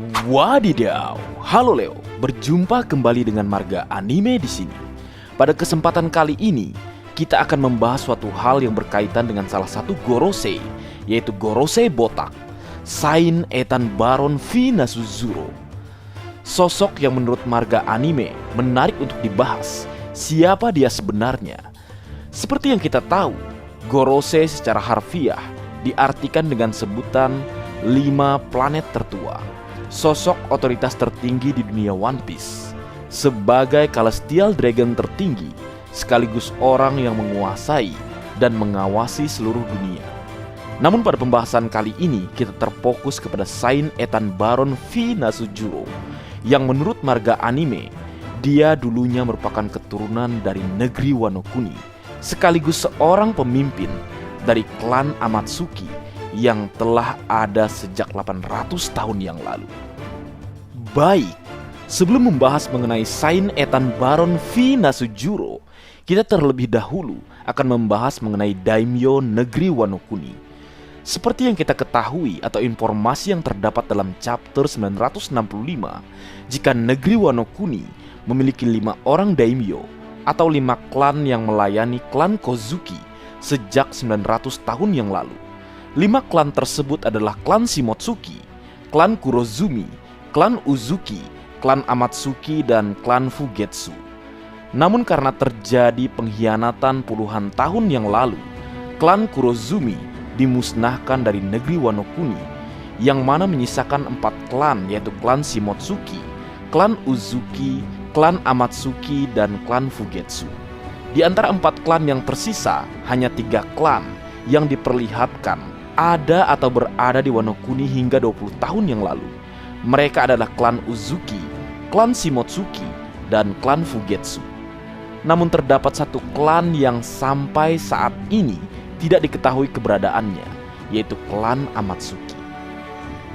Wadidaw, halo Leo, berjumpa kembali dengan Marga Anime di sini. Pada kesempatan kali ini, kita akan membahas suatu hal yang berkaitan dengan salah satu Gorosei, yaitu Gorosei botak, Sain Ethan Baron V Nasuzuro. Sosok yang menurut Marga Anime menarik untuk dibahas. Siapa dia sebenarnya? Seperti yang kita tahu, Gorosei secara harfiah diartikan dengan sebutan 5 planet tertua. Sosok otoritas tertinggi di dunia One Piece, sebagai Celestial Dragon tertinggi, sekaligus orang yang menguasai dan mengawasi seluruh dunia. Namun pada pembahasan kali ini kita terfokus kepada Sain Ethan Baron V Nasuzuro, yang menurut Marga Anime, dia dulunya merupakan keturunan dari negeri Wano Kuni, sekaligus seorang pemimpin dari klan Amatsuki yang telah ada sejak 800 tahun yang lalu. Baik, sebelum membahas mengenai Sain Ethan Baron V Nasuzuro, kita terlebih dahulu akan membahas mengenai Daimyo negeri Wano Kuni. Seperti yang kita ketahui atau informasi yang terdapat dalam chapter 965, jika negeri Wano Kuni memiliki 5 orang Daimyo atau 5 klan yang melayani klan Kozuki sejak 900 tahun yang lalu. 5 klan tersebut adalah klan Shimotsuki, klan Kurozumi, klan Uzuki, klan Amatsuki, dan klan Fugetsu. Namun karena terjadi pengkhianatan puluhan tahun yang lalu, klan Kurozumi dimusnahkan dari negeri Wano Kuni, yang mana menyisakan 4 klan, yaitu klan Shimotsuki, klan Uzuki, klan Amatsuki, dan klan Fugetsu. Di antara 4 klan yang tersisa, hanya 3 klan yang diperlihatkan ada atau berada di Wano Kuni hingga 20 tahun yang lalu. Mereka adalah klan Uzuki, klan Shimotsuki, dan klan Fugetsu. Namun terdapat satu klan yang sampai saat ini tidak diketahui keberadaannya, yaitu klan Amatsuki.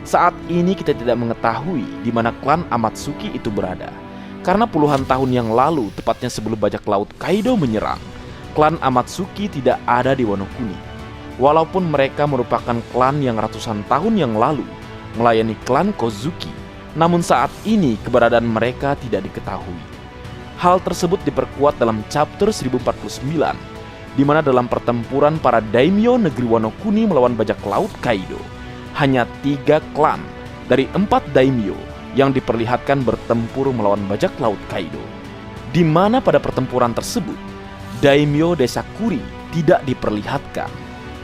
Saat ini kita tidak mengetahui di mana klan Amatsuki itu berada, karena puluhan tahun yang lalu, tepatnya sebelum bajak laut Kaido menyerang, klan Amatsuki tidak ada di Wano Kuni. Walaupun mereka merupakan klan yang ratusan tahun yang lalu melayani klan Kozuki, namun saat ini keberadaan mereka tidak diketahui. Hal tersebut diperkuat dalam chapter 1049, di mana dalam pertempuran para daimyo negeri Wano Kuni melawan bajak laut Kaido, hanya 3 klan dari 4 daimyo yang diperlihatkan bertempur melawan bajak laut Kaido, di mana pada pertempuran tersebut daimyo desa Kuri tidak diperlihatkan.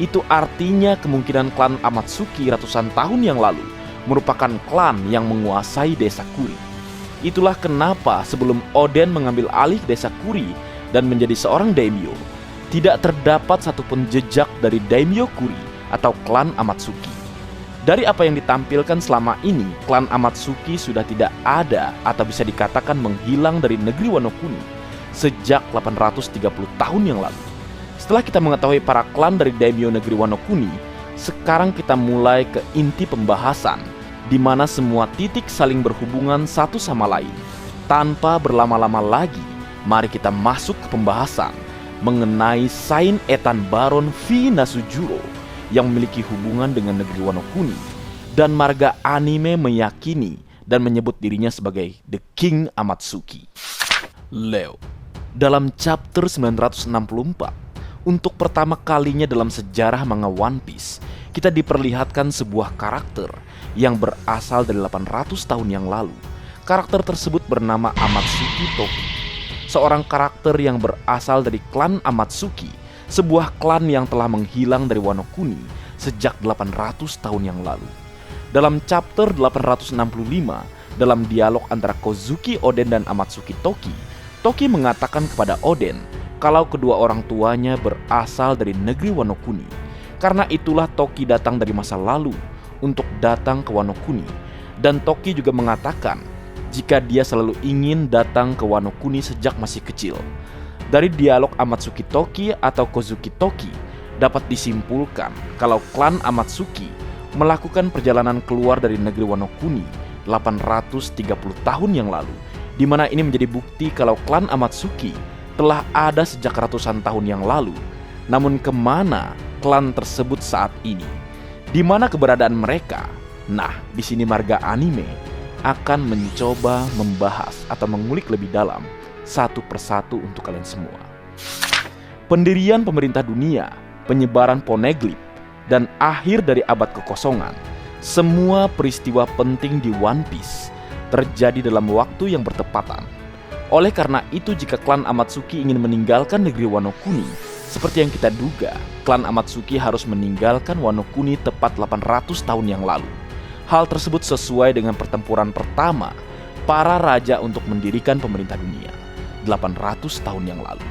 Itu artinya kemungkinan klan Amatsuki ratusan tahun yang lalu merupakan klan yang menguasai desa Kuri. Itulah kenapa sebelum Oden mengambil alih desa Kuri dan menjadi seorang daimyo, tidak terdapat satupun jejak dari daimyo Kuri atau klan Amatsuki. Dari apa yang ditampilkan selama ini, klan Amatsuki sudah tidak ada atau bisa dikatakan menghilang dari negeri Wano Kuni sejak 830 tahun yang lalu. Setelah kita mengetahui para klan dari daimyo negeri Wano Kuni, sekarang kita mulai ke inti pembahasan, di mana semua titik saling berhubungan satu sama lain. Tanpa berlama-lama lagi, mari kita masuk ke pembahasan mengenai Sain Ethan Baron V Nasuzuro yang memiliki hubungan dengan negeri Wano Kuni, dan Marga Anime meyakini dan menyebut dirinya sebagai The King Amatsuki. Leo, dalam chapter 964, untuk pertama kalinya dalam sejarah manga One Piece, kita diperlihatkan sebuah karakter yang berasal dari 800 tahun yang lalu. Karakter tersebut bernama Amatsuki Toki, seorang karakter yang berasal dari klan Amatsuki, sebuah klan yang telah menghilang dari Wano Kuni sejak 800 tahun yang lalu. Dalam chapter 865, dalam dialog antara Kozuki Oden dan Amatsuki Toki, Toki mengatakan kepada Oden kalau kedua orang tuanya berasal dari negeri Wano Kuni. Karena itulah Toki datang dari masa lalu untuk datang ke Wano Kuni. Dan Toki juga mengatakan jika dia selalu ingin datang ke Wano Kuni sejak masih kecil. Dari dialog Amatsuki Toki atau Kozuki Toki dapat disimpulkan kalau klan Amatsuki melakukan perjalanan keluar dari negeri Wano Kuni 830 tahun yang lalu, di mana ini menjadi bukti kalau klan Amatsuki telah ada sejak ratusan tahun yang lalu. Namun kemana klan tersebut saat ini? Di mana keberadaan mereka? Nah, di sini Marga Anime akan mencoba membahas atau mengulik lebih dalam satu persatu untuk kalian semua. Pendirian pemerintah dunia, penyebaran Poneglyph, dan akhir dari abad kekosongan. Semua peristiwa penting di One Piece terjadi dalam waktu yang bertepatan. Oleh karena itu, jika klan Amatsuki ingin meninggalkan negeri Wano Kuni, seperti yang kita duga, klan Amatsuki harus meninggalkan Wano Kuni tepat 800 tahun yang lalu. Hal tersebut sesuai dengan pertempuran pertama para raja untuk mendirikan pemerintah dunia 800 tahun yang lalu.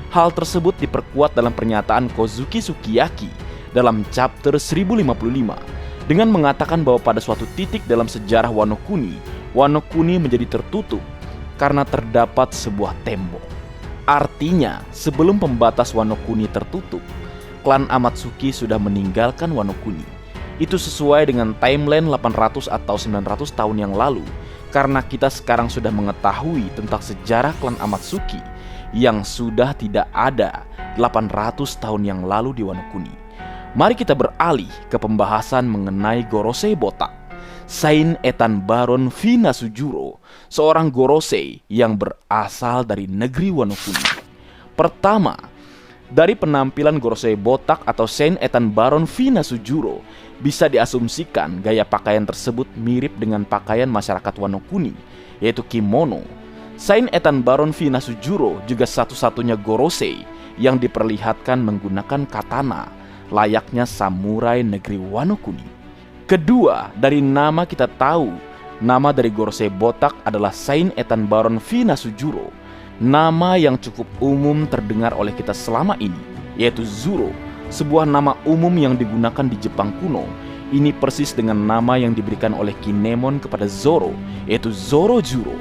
Hal tersebut diperkuat dalam pernyataan Kozuki Sukiyaki dalam chapter 1055 dengan mengatakan bahwa pada suatu titik dalam sejarah Wano Kuni menjadi tertutup karena terdapat sebuah tembok. Artinya, sebelum pembatas Wano Kuni tertutup, klan Amatsuki sudah meninggalkan Wano Kuni. Itu sesuai dengan timeline 800 atau 900 tahun yang lalu, karena kita sekarang sudah mengetahui tentang sejarah klan Amatsuki yang sudah tidak ada 800 tahun yang lalu di Wano Kuni. Mari kita beralih ke pembahasan mengenai Gorosei botak. Saint Ethan Baron Vinasujuro, seorang Gorosei yang berasal dari negeri Wano Kuni. Pertama, dari penampilan Gorosei botak atau Saint Ethan Baron Vinasujuro, bisa diasumsikan gaya pakaian tersebut mirip dengan pakaian masyarakat Wano Kuni, yaitu kimono. Saint Ethan Baron Vinasujuro juga satu-satunya Gorosei yang diperlihatkan menggunakan katana, layaknya samurai negeri Wano Kuni. Kedua, dari nama kita tahu, nama dari Gorosei botak adalah Saint Ethan Baron Vinasujuro, nama yang cukup umum terdengar oleh kita selama ini, yaitu Zoro, sebuah nama umum yang digunakan di Jepang kuno. Ini persis dengan nama yang diberikan oleh Kinemon kepada Zoro, yaitu Zorojuro.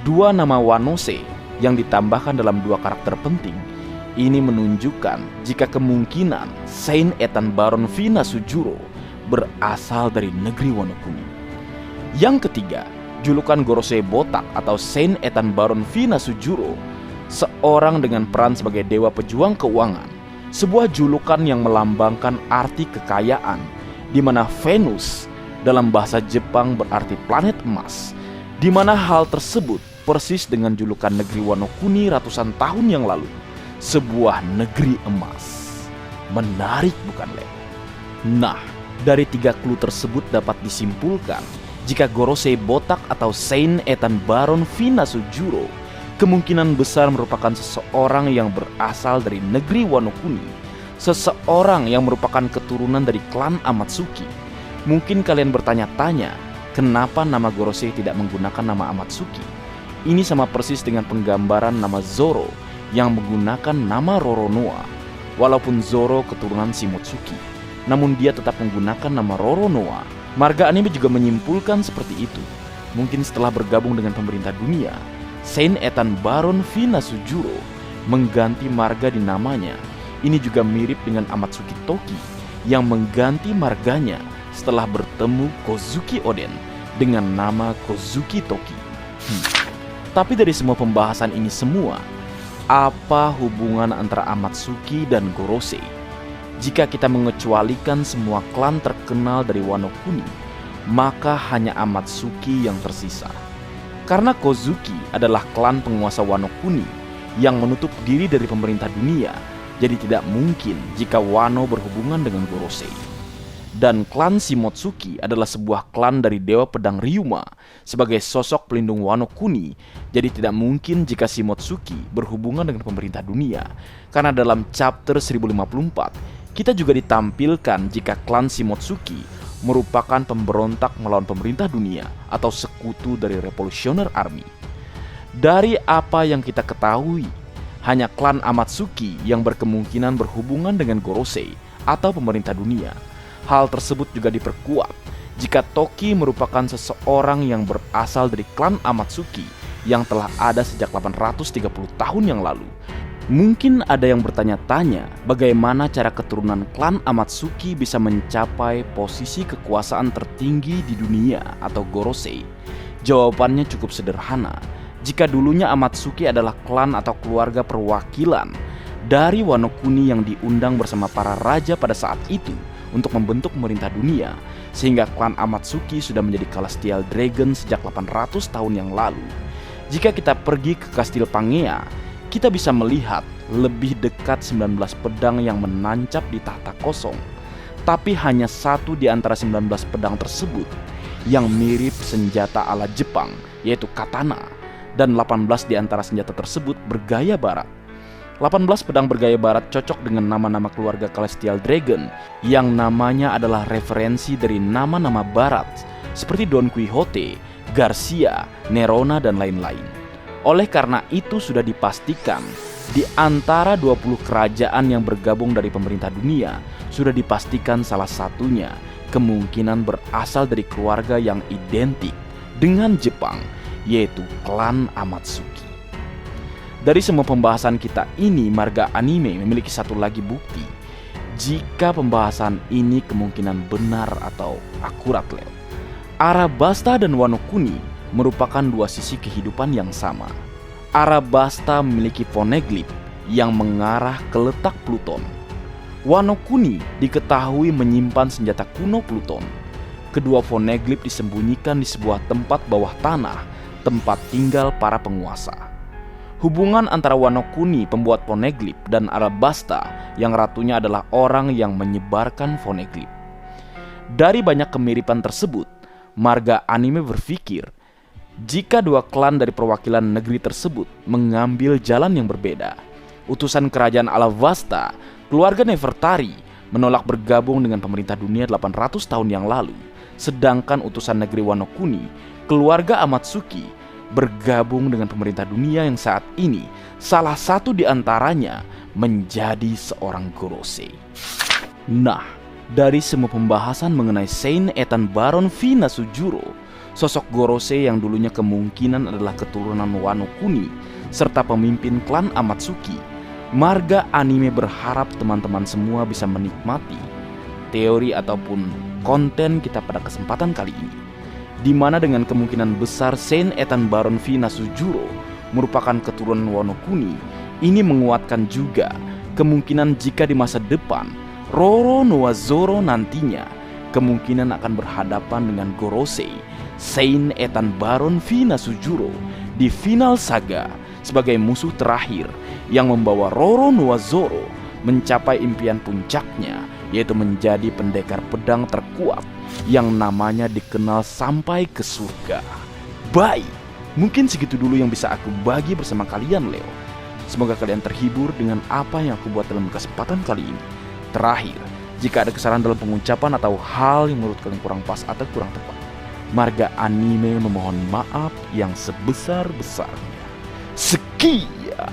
Dua nama Wanose yang ditambahkan dalam dua karakter penting. Ini menunjukkan jika kemungkinan Saint Ethan Baron Vinasujuro berasal dari negeri Wano Kuni. Yang ketiga, julukan Gorosei botak atau Saint Ethan Baron Vinasujuro, seorang dengan peran sebagai dewa pejuang keuangan. Sebuah julukan yang melambangkan arti kekayaan, di mana Venus dalam bahasa Jepang berarti planet emas, di mana hal tersebut persis dengan julukan negeri Wano Kuni ratusan tahun yang lalu, sebuah negeri emas. Menarik bukan, Le? Nah, dari tiga clue tersebut dapat disimpulkan jika Gorosei botak atau Saint Ethan Baron Vinasujuro kemungkinan besar merupakan seseorang yang berasal dari negeri Wano Kuni, seseorang yang merupakan keturunan dari klan Amatsuki. Mungkin kalian bertanya-tanya, kenapa nama Gorosei tidak menggunakan nama Amatsuki? Ini sama persis dengan penggambaran nama Zoro yang menggunakan nama Roronoa. Walaupun Zoro keturunan Shimotsuki, namun dia tetap menggunakan nama Roronoa. Marga Anime juga menyimpulkan seperti itu. Mungkin setelah bergabung dengan pemerintah dunia, Saint Ethan Baron Vinasujuro mengganti marga di namanya. Ini juga mirip dengan Amatsuki Toki yang mengganti marganya setelah bertemu Kozuki Oden dengan nama Kozuki Toki. Tapi dari semua pembahasan ini semua, apa hubungan antara Amatsuki dan Gorosei? Jika kita mengecualikan semua klan terkenal dari Wano Kuni, maka hanya Amatsuki yang tersisa. Karena Kozuki adalah klan penguasa Wano Kuni yang menutup diri dari pemerintah dunia, jadi tidak mungkin jika Wano berhubungan dengan Gorosei. Dan klan Shimotsuki adalah sebuah klan dari Dewa Pedang Ryuma sebagai sosok pelindung Wano Kuni, jadi tidak mungkin jika Shimotsuki berhubungan dengan pemerintah dunia. Karena dalam chapter 1054, kita juga ditampilkan jika klan Shimotsuki merupakan pemberontak melawan pemerintah dunia atau sekutu dari Revolutionary Army. Dari apa yang kita ketahui, hanya klan Amatsuki yang berkemungkinan berhubungan dengan Gorosei atau pemerintah dunia. Hal tersebut juga diperkuat jika Toki merupakan seseorang yang berasal dari klan Amatsuki yang telah ada sejak 830 tahun yang lalu. Mungkin ada yang bertanya-tanya bagaimana cara keturunan klan Amatsuki bisa mencapai posisi kekuasaan tertinggi di dunia atau Gorosei. Jawabannya cukup sederhana. Jika dulunya Amatsuki adalah klan atau keluarga perwakilan dari Wano Kuni yang diundang bersama para raja pada saat itu untuk membentuk pemerintah dunia, sehingga klan Amatsuki sudah menjadi Celestial Dragon sejak 800 tahun yang lalu. Jika kita pergi ke Kastil Pangea, kita bisa melihat lebih dekat 19 pedang yang menancap di tahta kosong. Tapi hanya satu di antara 19 pedang tersebut yang mirip senjata ala Jepang, yaitu katana. Dan 18 di antara senjata tersebut bergaya barat. 18 pedang bergaya barat cocok dengan nama-nama keluarga Celestial Dragon yang namanya adalah referensi dari nama-nama barat seperti Don Quixote, Garcia, Nerona, dan lain-lain. Oleh karena itu sudah dipastikan di antara 20 kerajaan yang bergabung dari pemerintah dunia, sudah dipastikan salah satunya kemungkinan berasal dari keluarga yang identik dengan Jepang, yaitu klan Amatsuki. Dari semua pembahasan kita ini, Marga Anime memiliki satu lagi bukti jika pembahasan ini kemungkinan benar atau akurat, Leo. Arabasta dan Wano Kuni merupakan dua sisi kehidupan yang sama. Arabasta memiliki poneglyph yang mengarah ke letak Pluton. Wano Kuni diketahui menyimpan senjata kuno Pluton. Kedua poneglyph disembunyikan di sebuah tempat bawah tanah, tempat tinggal para penguasa. Hubungan antara Wano Kuni, pembuat poneglyph, dan Arabasta yang ratunya adalah orang yang menyebarkan poneglyph. Dari banyak kemiripan tersebut, Marga Anime berpikir jika dua klan dari perwakilan negeri tersebut mengambil jalan yang berbeda. Utusan kerajaan Alabasta, keluarga Nefertari, menolak bergabung dengan pemerintah dunia 800 tahun yang lalu. Sedangkan utusan negeri Wano Kuni, keluarga Amatsuki, bergabung dengan pemerintah dunia yang saat ini salah satu di antaranya menjadi seorang Gorosei. Nah, dari semua pembahasan mengenai Saint Ethan Baron V Nasujuro, sosok Gorosei yang dulunya kemungkinan adalah keturunan Wano Kuni serta pemimpin klan Amatsuki, Marga Anime berharap teman-teman semua bisa menikmati teori ataupun konten kita pada kesempatan kali ini, di mana dengan kemungkinan besar Saint Ethan Baron V Nasujuro merupakan keturunan Wano Kuni. Ini menguatkan juga kemungkinan jika di masa depan Roro Noa Zoro nantinya kemungkinan akan berhadapan dengan Gorosei, Saint Ethan Baron V Nasujuro di final saga sebagai musuh terakhir yang membawa Roro Noa Zoro mencapai impian puncaknya, yaitu menjadi pendekar pedang terkuat yang namanya dikenal sampai ke surga. Baik, mungkin segitu dulu yang bisa aku bagi bersama kalian, Leo. Semoga kalian terhibur dengan apa yang aku buat dalam kesempatan kali ini. Terakhir, jika ada kesalahan dalam pengucapan atau hal yang menurut kalian kurang pas atau kurang tepat, Marga Anime memohon maaf yang sebesar-besarnya. Sekian.